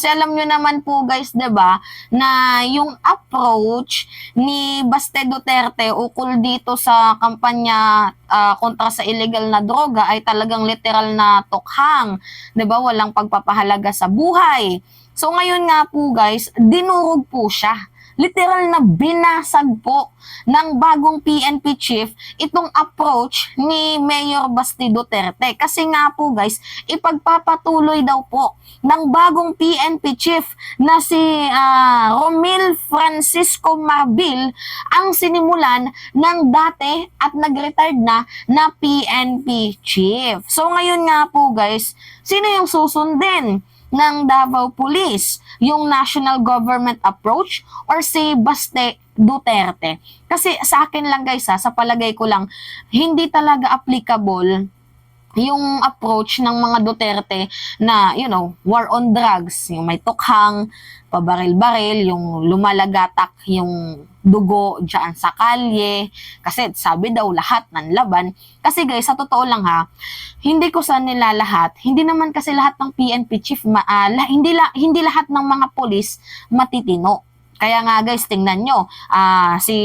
Kasi alam nyo naman po guys, 'di ba, na yung approach ni Baste Duterte ukol dito sa kampanya kontra sa illegal na droga ay talagang literal na tukhang, 'di ba? Walang pagpapahalaga sa buhay. So ngayon nga po guys, dinurog po siya. Literal na binasag po ng bagong PNP chief itong approach ni Mayor Basti Duterte. Kasi nga po guys, ipagpapatuloy daw po ng bagong PNP chief na si Romil Francisco Marbil ang sinimulan ng dati at nag-retired na PNP chief. So ngayon nga po guys, sino yung susundin ng Davao Police, yung national government approach or si Baste Duterte? Kasi sa akin lang guys sa palagay ko lang, hindi talaga applicable yung approach ng mga Duterte na, war on drugs, yung may tukhang, pabaril-baril, yung lumalagatak yung dugo dyan sa kalye, kasi sabi daw lahat ng laban. Kasi guys, sa totoo lang hindi ko sa nila lahat, hindi naman kasi lahat ng PNP chief, hindi lahat ng mga polis matitino. Kaya nga guys, tingnan nyo, si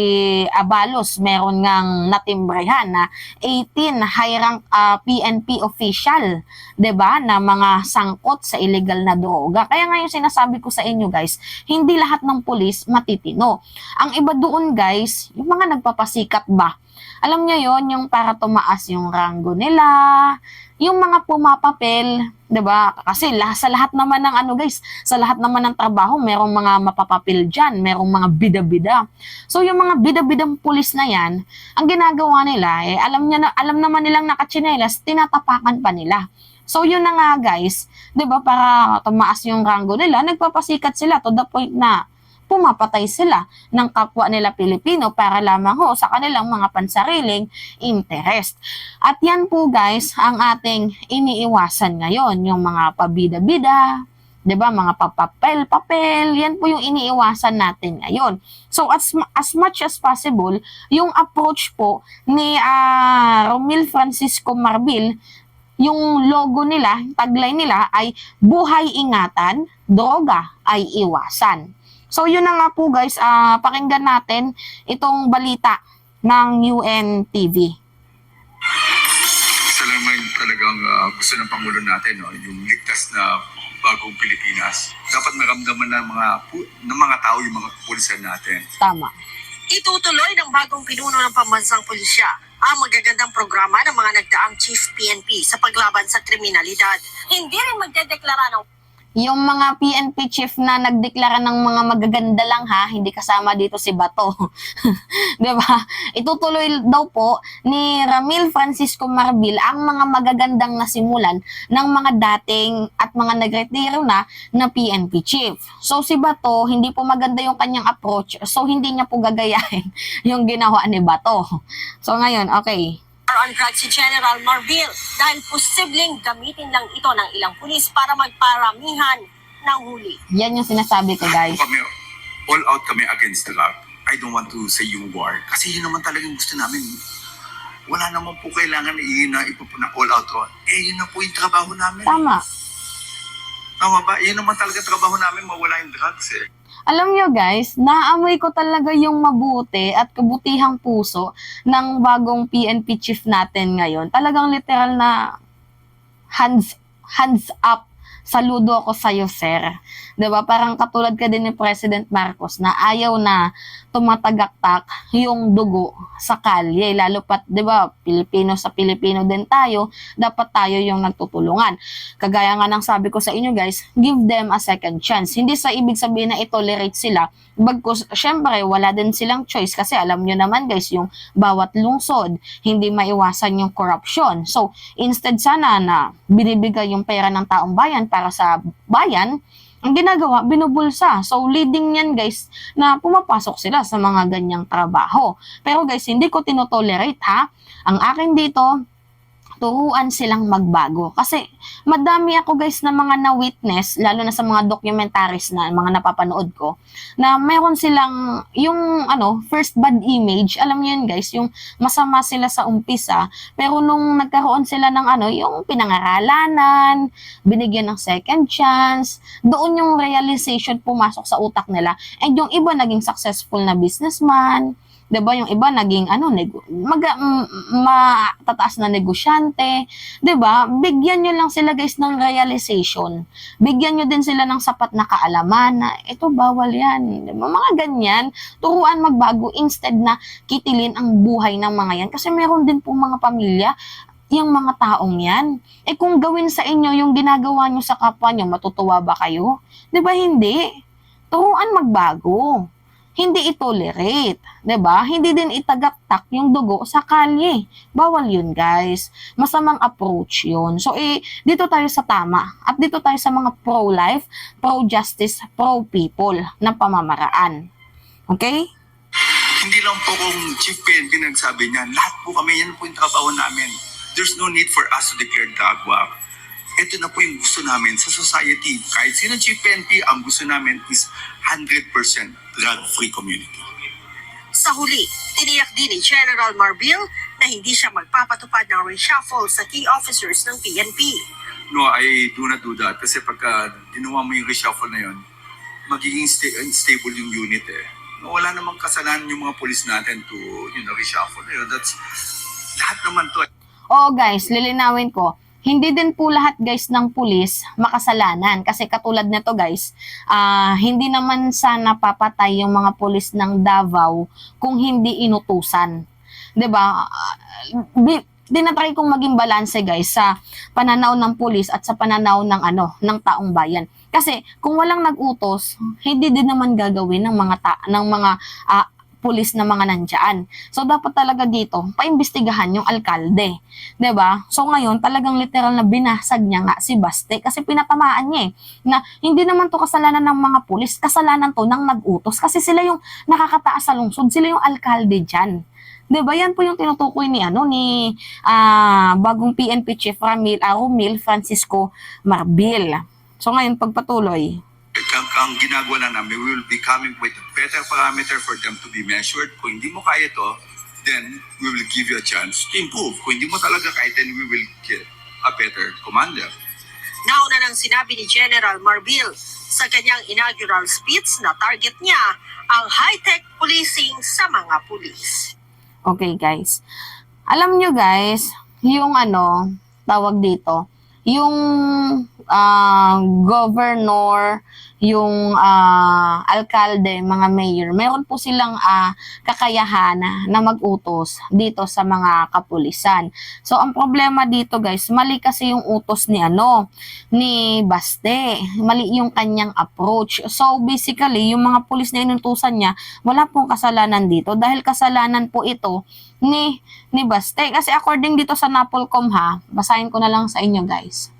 Abalos meron ngang natimbrehan na 18 high-rank PNP official, 'di ba, na mga sangkot sa illegal na droga. Kaya nga yung sinasabi ko sa inyo guys, hindi lahat ng pulis matitino. Ang iba doon guys, yung mga nagpapasikat ba? Alam niyo yon, yung para tumaas yung ranggo nila, yung mga pumapapel, 'di ba? Kasi sa lahat naman ng sa lahat naman ng trabaho, merong mga mapapapil diyan, merong mga bida-bida. So yung mga bida-bidang pulis na 'yan, ang ginagawa nila alam naman nilang nakatsinelas, tinatapakan pa nila. So yun na nga guys, 'di ba, para tumaas yung ranggo nila, nagpapasikat sila to the point na pumapatay sila ng kapwa nila Pilipino para lamang sa kanilang mga pansariling interest. At yan po guys ang ating iniiwasan ngayon, yung mga pabida-bida, 'di ba, mga papel, yan po yung iniiwasan natin ngayon. So as much as possible, yung approach po ni Romil Francisco Marbil, yung logo nila, tagline nila ay buhay ingatan, droga ay iwasan. So yun na nga po guys, pakinggan natin itong balita ng UNTV. Isa naman talagang gusto ng Pangulo natin, yung ligtas na bagong Pilipinas. Dapat maramdaman ng mga tao yung mga kapulisan natin. Tama. Itutuloy ng bagong pinuno ng pambansang pulisya ang magagandang programa ng mga nagdaang Chief PNP sa paglaban sa kriminalidad. Hindi rin magdedeklara ng Yung mga PNP chief na nagdeklara ng mga magaganda lang hindi kasama dito si Bato. 'Di ba? Itutuloy daw po ni Ramil Francisco Marbil ang mga magagandang nasimulan ng mga dating at mga nagretiro na PNP chief. So si Bato, hindi po maganda yung kanyang approach. So hindi niya po gagayahin yung ginawa ni Bato. So ngayon, okay. on drugs si General Marbil dahil posibleng gamitin lang ito ng ilang pulis para magparamihan ng huli. Yan yung sinasabi ko guys. All out kami against the law. I don't want to say yung war. Kasi yun naman talagang gusto namin. Wala naman po kailangan na ipo po na all out. Yun na po yung trabaho namin. Tama. Tama ba? Yun naman talaga trabaho namin, mawala yung drugs Alam nyo guys, naamoy ko talaga yung mabuti at kabutihang puso ng bagong PNP chief natin ngayon. Talagang literal na hands up. Saludo ako sa'yo, sir. 'Di ba? Parang katulad ka din ni President Marcos na ayaw na tumatagaktak yung dugo sa kalye. Lalo pat, 'di ba, Pilipino sa Pilipino din tayo, dapat tayo yung nagtutulungan. Kagaya nga ng sabi ko sa inyo guys, give them a second chance. Hindi sa ibig sabihin na i-tolerate sila. Bagkus, syempre, wala din silang choice kasi alam nyo naman guys, yung bawat lungsod, hindi maiwasan yung corruption. So, instead sana na binibigay yung pera ng taong bayan para sa bayan, ang ginagawa, binubulsa. So, leading yan guys, na pumapasok sila sa mga ganyang trabaho. Pero guys, hindi ko tinotolerate Ang akin dito, turuan silang magbago. Kasi madami ako guys na mga na-witness, lalo na sa mga documentaries na mga napapanood ko, na meron silang yung first bad image, alam niyo yun guys, yung masama sila sa umpisa, pero nung nagkaroon sila ng yung pinangaralanan, binigyan ng second chance, doon yung realization pumasok sa utak nila. And yung iba naging successful na businessman, 'di ba? Yung iba naging matataas na negosyante, 'di ba? Bigyan niyo lang sila guys ng realization. Bigyan niyo din sila ng sapat na kaalaman na ito bawal 'yan. 'Di ba? Mga ganyan, turuan magbago instead na kitilin ang buhay ng mga 'yan kasi meron din po mga pamilya yung mga taong 'yan. Kung gawin sa inyo yung ginagawa niyo sa kapwa niyo, matutuwa ba kayo? 'Di ba hindi? Turuan magbago. Hindi itolerate, 'di ba? Hindi din itagaktak yung dugo sa kalye. Bawal 'yun, guys. Masamang approach 'yun. So dito tayo sa tama at dito tayo sa mga pro-life, pro-justice, pro-people na pamamaraan. Okay? Hindi lang po kung Chief PNP nagsabi niyan, lahat po kami, yan po yung trabaho namin. There's no need for us to declare dagwa. Ito na po yung gusto namin sa society. Kahit sino Chief PNP, ang gusto namin is 100% drug-free community. Sa huli, tiniyak din ni General Marbil na hindi siya magpapatupad ng reshuffle sa key officers ng PNP. No, I do not do that. Kasi pagka ginawa mo yung reshuffle na yun, magiging unstable yung unit eh. Wala namang kasalanan yung mga polis natin to reshuffle. That's lahat naman to. Oo guys, lilinawin ko. Hindi din po lahat guys ng pulis makasalanan kasi katulad nito guys, hindi naman sana papatay yung mga pulis ng Davao kung hindi inutusan. 'Di ba? Dinatry kong maging balanse guys sa pananaw ng pulis at sa pananaw ng ng taong bayan. Kasi kung walang nag-utos, hindi din naman gagawin ng mga pulis na mga nandiyan. So, dapat talaga dito, paimbestigahan yung alkalde. 'Di ba? So, ngayon, talagang literal na binasag niya nga si Baste kasi pinatamaan niya na hindi naman to kasalanan ng mga pulis, kasalanan to ng nag-utos kasi sila yung nakakataas sa lungsod, sila yung alkalde dyan. 'Di ba? Yan po yung tinutukoy ni bagong PNP Chief Romil Francisco Marbil. So, ngayon, pagpatuloy. Ang ginagawa na namin, we will be coming with a better parameter for them to be measured. Kung hindi mo kaya to, then we will give you a chance to improve. Kung hindi mo talaga kaya, then we will get a better commander. Nauna nang sinabi ni General Marbil sa kanyang inaugural speech na target niya ang high-tech policing sa mga pulis. Okay guys, alam nyo guys, yung tawag dito, yung governor, yung alkalde, mga mayor, meron po silang kakayahan na mag-utos dito sa mga kapulisan. So, ang problema dito guys, mali kasi yung utos ni Baste. Mali yung kanyang approach. So, basically, yung mga pulis na inutusan niya, wala pong kasalanan dito dahil kasalanan po ito ni Baste. Kasi according dito sa Napolcom basahin ko na lang sa inyo guys.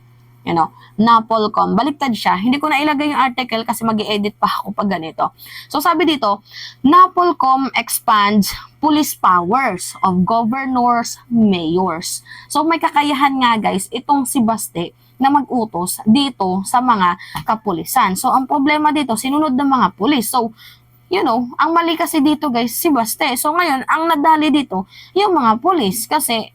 Napolcom. Baliktad siya. Hindi ko na ilagay yung article kasi mag-i-edit pa ako pag ganito. So, sabi dito, Napolcom expands police powers of governors, mayors. So, may kakayahan nga guys, itong si Baste na mag-utos dito sa mga kapulisan. So, ang problema dito, sinunod ng mga pulis. So, ang mali kasi dito guys, si Baste. So ngayon, ang nadali dito, yung mga pulis kasi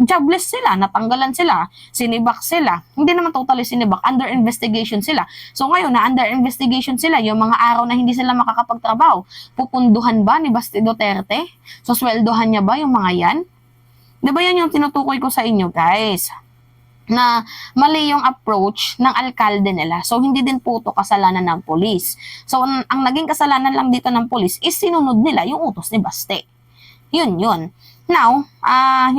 jobless sila, natanggalan sila, sinibak sila. Hindi naman totally sinibak, under investigation sila. So ngayon, na under investigation sila, yung mga araw na hindi sila makakapagtrabaho, pupunduhan ba ni Baste Duterte? So sweldohan niya ba yung mga yan? Diba yan yung tinutukoy ko sa inyo guys? Na mali yung approach ng alkalde nila. So, hindi din po ito kasalanan ng polis. So, ang naging kasalanan lang dito ng polis is sinunod nila yung utos ni Baste. Yun. Now,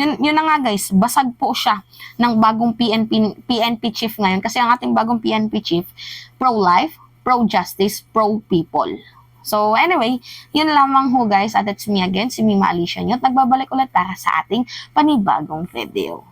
yun na nga guys, basag po siya ng bagong PNP chief ngayon. Kasi ang ating bagong PNP chief, pro-life, pro-justice, pro-people. So, anyway, yun lamang ho guys. At it's me again, si Mima Alicia nyo. Nagbabalik ulit para sa ating panibagong video.